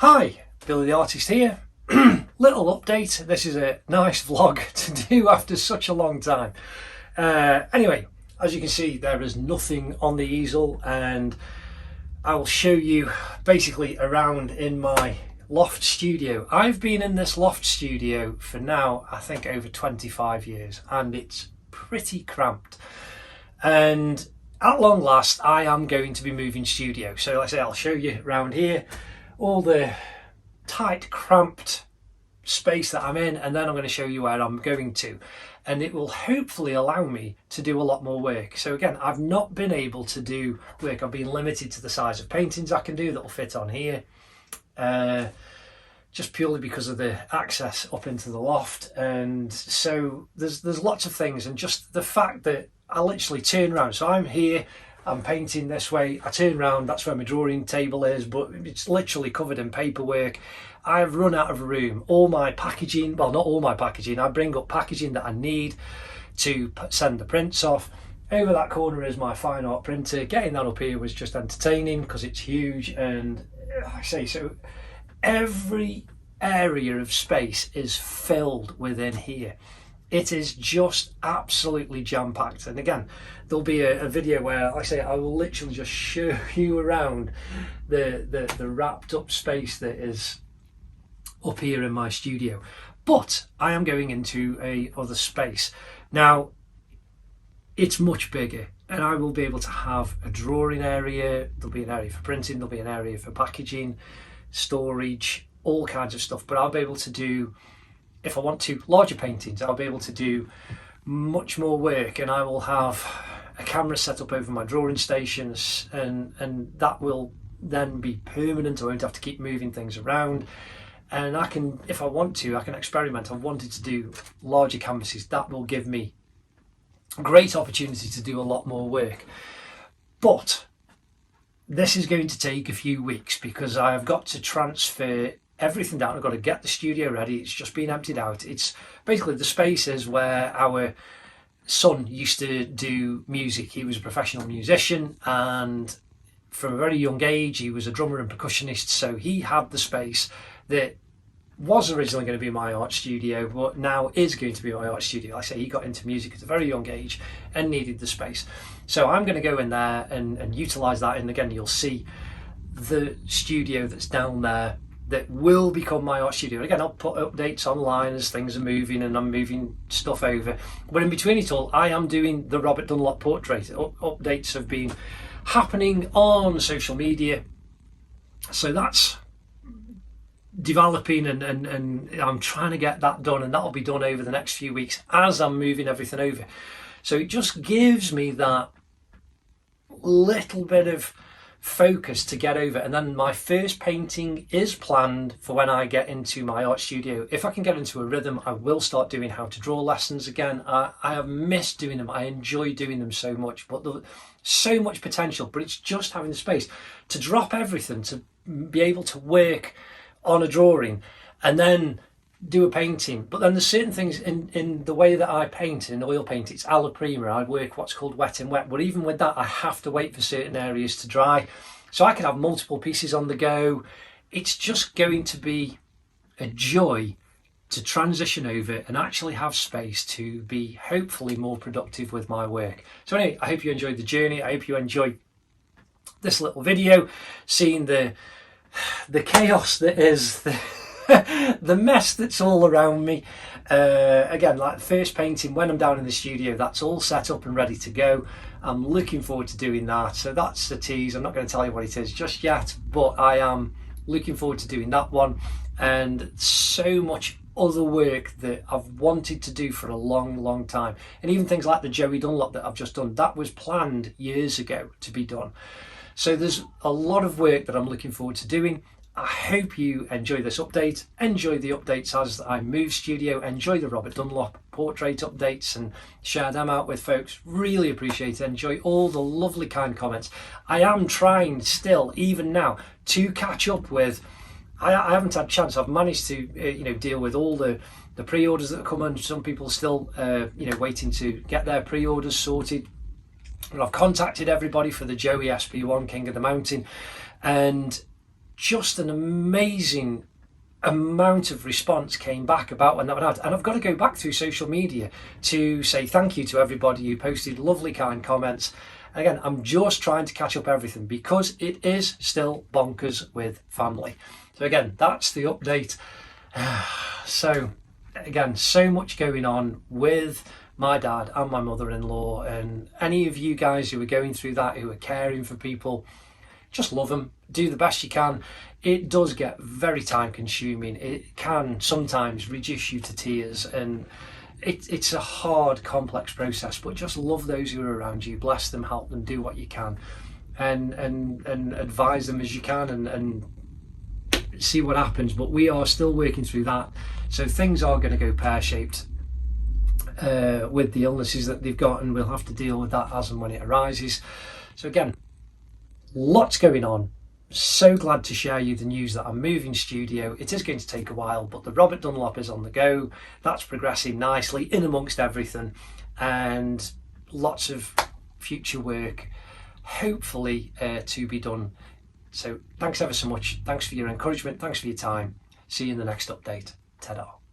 Hi, Billy the Artist here. Little update. This is a nice vlog to do after such a long time. Anyway, as you can see, there is nothing on the easel, and I will show you basically around in my loft studio. I've been in this loft studio for now, I think, over 25 years, and it's pretty cramped. And at long last, I am going to be moving studio. So like I say, I'll show you around here all the tight, cramped space that I'm in, and then I'm going to show you where I'm going to, and it will hopefully allow me to do a lot more work. So again, I've not been able to do work. I've been limited to the size of paintings I can do that will fit on here, just purely because of the access up into the loft. And so there's lots of things, and just the fact that I literally turn around. So I'm here, I'm painting this way, I turn around, that's where my drawing table is, but it's literally covered in paperwork. I've run out of room. All my packaging, well, not all my packaging, I bring up packaging that I need to send the prints off. Over that corner is my fine art printer. Getting that up here was just entertaining because it's huge, and I say, so every area of space is filled within here. It is just absolutely jam-packed. And again, there'll be a video where, like I say, I will literally just show you around the wrapped up space that is up here in my studio. But I am going into a other space. Now, it's much bigger, and I will be able to have a drawing area. There'll be an area for printing, there'll be an area for packaging, storage, all kinds of stuff. But I'll be able to do, if I want to, larger paintings. I'll be able to do much more work, and I will have a camera set up over my drawing stations, and that will then be permanent. I won't have to keep moving things around, and I can, if I want to, I can experiment. I've wanted to do larger canvases. That will give me a great opportunity to do a lot more work. But this is going to take a few weeks because I have got to transfer everything down. I've got to get the studio ready. It's just been emptied out. It's basically the spaces where our son used to do music. He was a professional musician, and from a very young age he was a drummer and percussionist, so he had the space that was originally going to be my art studio, but now is going to be my art studio. Like I say, he got into music at a very young age and needed the space. So I'm going to go in there and utilise that, and again, you'll see the studio that's down there that will become my art studio. Again, I'll put updates online as things are moving and I'm moving stuff over. But in between it all, I am doing the Robert Dunlop portrait. Updates have been happening on social media. So that's developing, and I'm trying to get that done, and that'll be done over the next few weeks as I'm moving everything over. So it just gives me that little bit of focus to get over, and then my first painting is planned for when I get into my art studio. If I can get into a rhythm, I will start doing how to draw lessons again. I have missed doing them. I enjoy doing them so much, but there's so much potential. But it's just having the space to drop everything, to be able to work on a drawing and then do a painting. But then there's certain things in the way that I paint, in oil paint, it's alla prima. I work what's called wet and wet, but even with that I have to wait for certain areas to dry, so I can have multiple pieces on the go. It's just going to be a joy to transition over and actually have space to be hopefully more productive with my work. So anyway, I hope you enjoyed the journey. I hope you enjoyed this little video, seeing the chaos that is the mess that's all around me. Again, like the first painting, when I'm down in the studio, that's all set up and ready to go. I'm looking forward to doing that. So that's the tease. I'm not going to tell you what it is just yet, but I am looking forward to doing that one, and so much other work that I've wanted to do for a long time. And even things like the Joey Dunlop that I've just done, that was planned years ago to be done. So there's a lot of work that I'm looking forward to doing. I hope you enjoy this update. Enjoy the updates as I move studio. Enjoy the Robert Dunlop portrait updates and share them out with folks. Really appreciate it. Enjoy all the lovely kind comments. I am trying still, even now, to catch up with. I haven't had a chance. I've managed to deal with all the pre-orders that have come in. Some people still waiting to get their pre-orders sorted. But I've contacted everybody for the Joey SP1 King of the Mountain, and just an amazing amount of response came back about when that went out. And I've got to go back through social media to say thank you to everybody who posted lovely, kind comments. And again, I'm just trying to catch up everything because it is still bonkers with family. So again, that's the update. So again, so much going on with my dad and my mother-in-law, and any of you guys who are going through that, who are caring for people, just love them, do the best you can. It does get very time consuming. It can sometimes reduce you to tears, and it's a hard, complex process, but just love those who are around you, bless them, help them, do what you can, and advise them as you can, and see what happens. But we are still working through that, so things are going to go pear-shaped with the illnesses that they've got, and we'll have to deal with that as and when it arises. So again, lots going on. So glad to share you the news that I'm moving studio. It is going to take a while, but the Robert Dunlop is on the go. That's progressing nicely in amongst everything, and lots of future work hopefully to be done. So thanks ever so much. Thanks for your encouragement. Thanks for your time. See you in the next update. Ta-da.